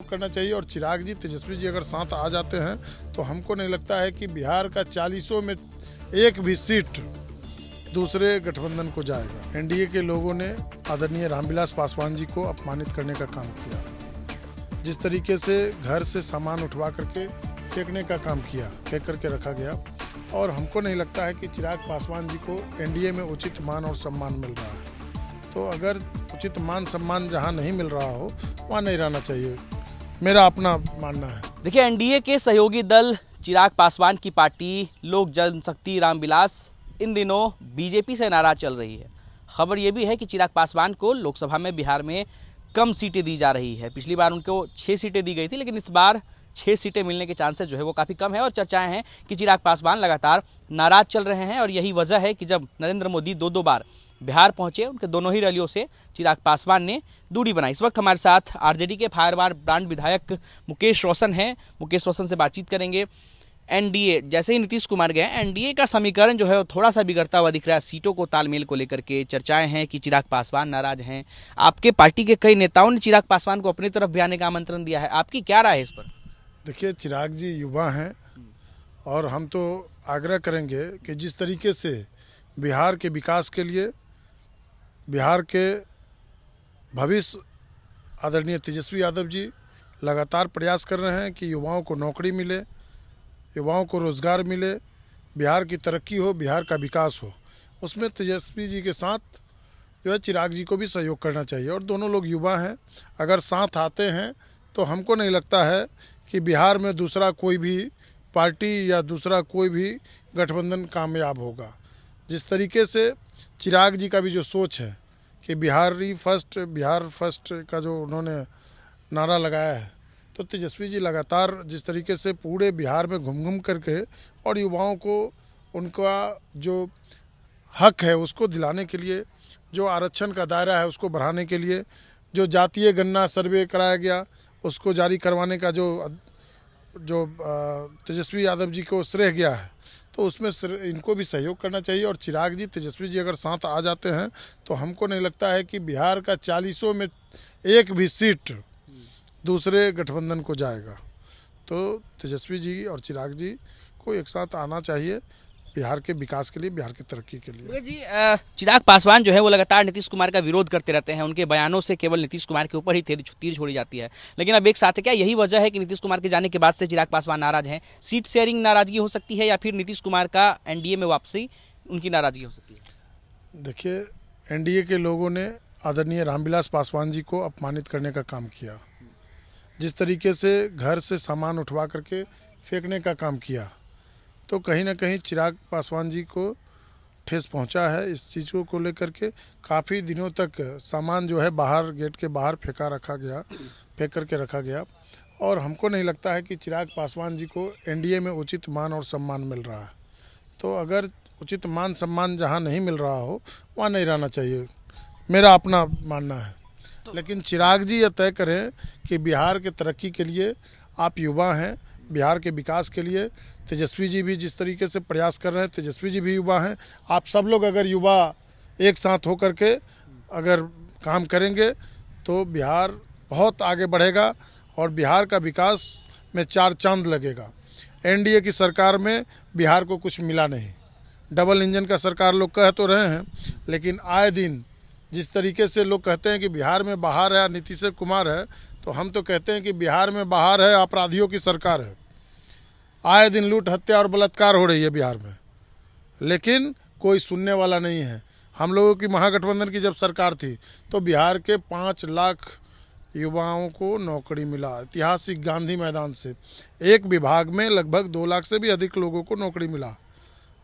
करना चाहिए। और चिराग जी, तेजस्वी जी अगर साथ आ जाते हैं तो हमको नहीं लगता है कि बिहार का 40 में एक भी सीट दूसरे गठबंधन को जाएगा। एनडीए के लोगों ने आदरणीय रामविलास पासवान जी को अपमानित करने का काम किया। जिस तरीके से घर से सामान उठवा करके फेंकने का काम किया, फेंक करके रखा गया, और हमको नहीं लगता है कि चिराग पासवान जी को एनडीए में उचित मान और सम्मान मिल रहा है। तो अगर उचित मान सम्मान जहां नहीं मिल रहा हो वहां नहीं रहना चाहिए, मेरा अपना मानना है। देखिए, एनडीए के सहयोगी दल चिराग पासवान की पार्टी लोक जनशक्ति रामविलास इन दिनों बीजेपी से नाराज चल रही है। खबर यह भी है कि चिराग पासवान को लोकसभा में बिहार में कम सीटें दी जा रही है। पिछली बार उनको 6 सीटें दी गई थी, लेकिन इस बार 6 सीटें मिलने के चांसेस जो है वो काफ़ी कम है। और चर्चाएं हैं कि चिराग पासवान लगातार नाराज चल रहे हैं, और यही वजह है कि जब नरेंद्र मोदी दो बार बिहार पहुंचे, उनके दोनों ही रैलियों से चिराग पासवान ने दूरी बनाई। इस वक्त हमारे साथ आरजेडी के फायरबार ब्रांड विधायक मुकेश रोशन हैं। मुकेश रोशन से बातचीत करेंगे। एनडीए, जैसे ही नीतीश कुमार गए, एनडीए का समीकरण जो है वो थोड़ा सा बिगड़ता हुआ दिख रहा है। सीटों को तालमेल को लेकर के चर्चाएं हैं कि चिराग पासवान नाराज हैं। आपके पार्टी के कई नेताओं ने चिराग पासवान को अपनी तरफ भी आने का आमंत्रण दिया है। आपकी क्या राय है इस पर? देखिए, चिराग जी युवा हैं और हम तो आग्रह करेंगे कि जिस तरीके से बिहार के विकास के लिए, बिहार के भविष्य आदरणीय तेजस्वी यादव जी लगातार प्रयास कर रहे हैं कि युवाओं को नौकरी मिले, युवाओं को रोज़गार मिले, बिहार की तरक्की हो, बिहार का विकास हो, उसमें तेजस्वी जी के साथ जो है चिराग जी को भी सहयोग करना चाहिए। और दोनों लोग युवा हैं, अगर साथ आते हैं तो हमको नहीं लगता है कि बिहार में दूसरा कोई भी पार्टी या दूसरा कोई भी गठबंधन कामयाब होगा। जिस तरीके से चिराग जी का भी जो सोच है कि बिहार फर्स्ट का जो उन्होंने नारा लगाया है, तो तेजस्वी जी लगातार जिस तरीके से पूरे बिहार में घूम करके और युवाओं को उनका जो हक है उसको दिलाने के लिए, जो आरक्षण का दायरा है उसको बढ़ाने के लिए, जो जातीय गणना सर्वे कराया गया उसको जारी करवाने का जो तेजस्वी यादव जी को श्रेय गया है, तो उसमें इनको भी सहयोग करना चाहिए। और चिराग जी, तेजस्वी जी अगर साथ आ जाते हैं तो हमको नहीं लगता है कि बिहार का 40 में एक भी सीट दूसरे गठबंधन को जाएगा। तो तेजस्वी जी और चिराग जी को एक साथ आना चाहिए बिहार के विकास के लिए, बिहार की तरक्की के लिए। जी, चिराग पासवान जो है वो लगातार नीतीश कुमार का विरोध करते रहते हैं। उनके बयानों से केवल नीतीश कुमार के ऊपर ही तीर छोड़ी जाती है। लेकिन अब एक साथ है, क्या यही वजह है कि नीतीश कुमार के जाने के बाद से चिराग पासवान नाराज हैं? सीट शेयरिंग नाराजगी हो सकती है, या फिर नीतीश कुमार का एनडीए में वापसी उनकी नाराजगी हो सकती है? देखिए, एनडीए के लोगों ने आदरणीय रामविलास पासवान जी को अपमानित करने का काम किया। जिस तरीके से घर से सामान उठवा करके फेंकने का काम किया, तो कहीं ना कहीं चिराग पासवान जी को ठेस पहुंचा है। इस चीज़ों को लेकर के काफ़ी दिनों तक सामान जो है बाहर, गेट के बाहर फेंक करके रखा गया। और हमको नहीं लगता है कि चिराग पासवान जी को एनडीए में उचित मान और सम्मान मिल रहा है। तो अगर उचित मान सम्मान जहां नहीं मिल रहा हो वहां नहीं रहना चाहिए, मेरा अपना मानना है। लेकिन चिराग जी यह तय करें कि बिहार के तरक्की के लिए आप युवा हैं, बिहार के विकास के लिए तेजस्वी जी भी जिस तरीके से प्रयास कर रहे हैं, तेजस्वी जी भी युवा हैं। आप सब लोग अगर युवा एक साथ होकर के अगर काम करेंगे तो बिहार बहुत आगे बढ़ेगा और बिहार का विकास में 4 चांद लगेगा। एनडीए की सरकार में बिहार को कुछ मिला नहीं। डबल इंजन का सरकार लोग कह तो रहे हैं, लेकिन आए दिन जिस तरीके से लोग कहते हैं कि बिहार में बाहर है नीतीश कुमार है, तो हम तो कहते हैं कि बिहार में बाहर है अपराधियों की सरकार है। आए दिन लूट, हत्या और बलात्कार हो रही है बिहार में, लेकिन कोई सुनने वाला नहीं है। हम लोगों की महागठबंधन की जब सरकार थी तो बिहार के 5 लाख युवाओं को नौकरी मिला। ऐतिहासिक गांधी मैदान से एक विभाग में लगभग 2 लाख से भी अधिक लोगों को नौकरी मिला।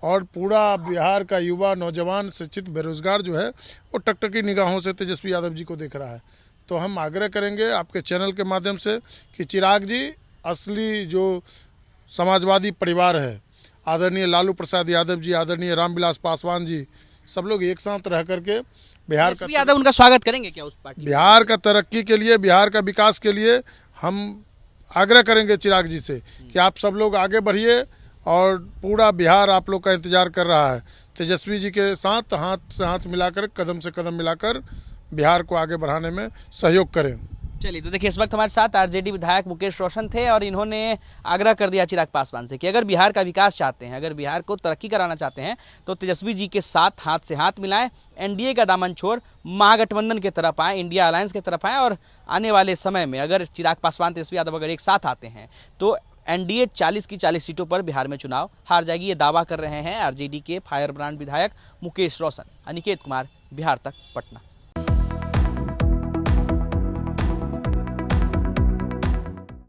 और पूरा बिहार का युवा, नौजवान, शिक्षित, बेरोजगार जो है वो टकटकी निगाहों से तेजस्वी यादव जी को देख रहा है। तो हम आग्रह करेंगे आपके चैनल के माध्यम से कि चिराग जी, असली जो समाजवादी परिवार है, आदरणीय लालू प्रसाद यादव जी, आदरणीय रामविलास पासवान जी, सब लोग एक साथ रह करके बिहार का यादव उनका स्वागत करेंगे क्या उस पार्टी? बिहार का तरक्की के लिए, बिहार का विकास के लिए हम आग्रह करेंगे चिराग जी से कि आप सब लोग आगे बढ़िए। और पूरा बिहार आप लोग का इंतजार कर रहा है। तेजस्वी जी के साथ हाथ से हाथ मिलाकर, कदम से कदम मिलाकर बिहार को आगे बढ़ाने में सहयोग करें। चलिए, तो देखिए इस वक्त हमारे साथ आरजेडी विधायक मुकेश रोशन थे और इन्होंने आग्रह कर दिया चिराग पासवान से कि अगर बिहार का विकास चाहते हैं, अगर बिहार को तरक्की कराना चाहते हैं तो तेजस्वी जी के साथ हाथ से हाथ मिलाएं, एनडीए का दामन छोड़ महागठबंधन की तरफ आए, इंडिया अलायंस की तरफ आए और आने वाले समय में अगर चिराग पासवान तेजस्वी यादव अगर एक साथ आते हैं तो एनडीए 40 की 40 सीटों पर बिहार में चुनाव हार जाएगी। ये दावा कर रहे हैं आरजेडी के फायर ब्रांड विधायक मुकेश रोशन। अनिकेत कुमार, बिहार तक, पटना।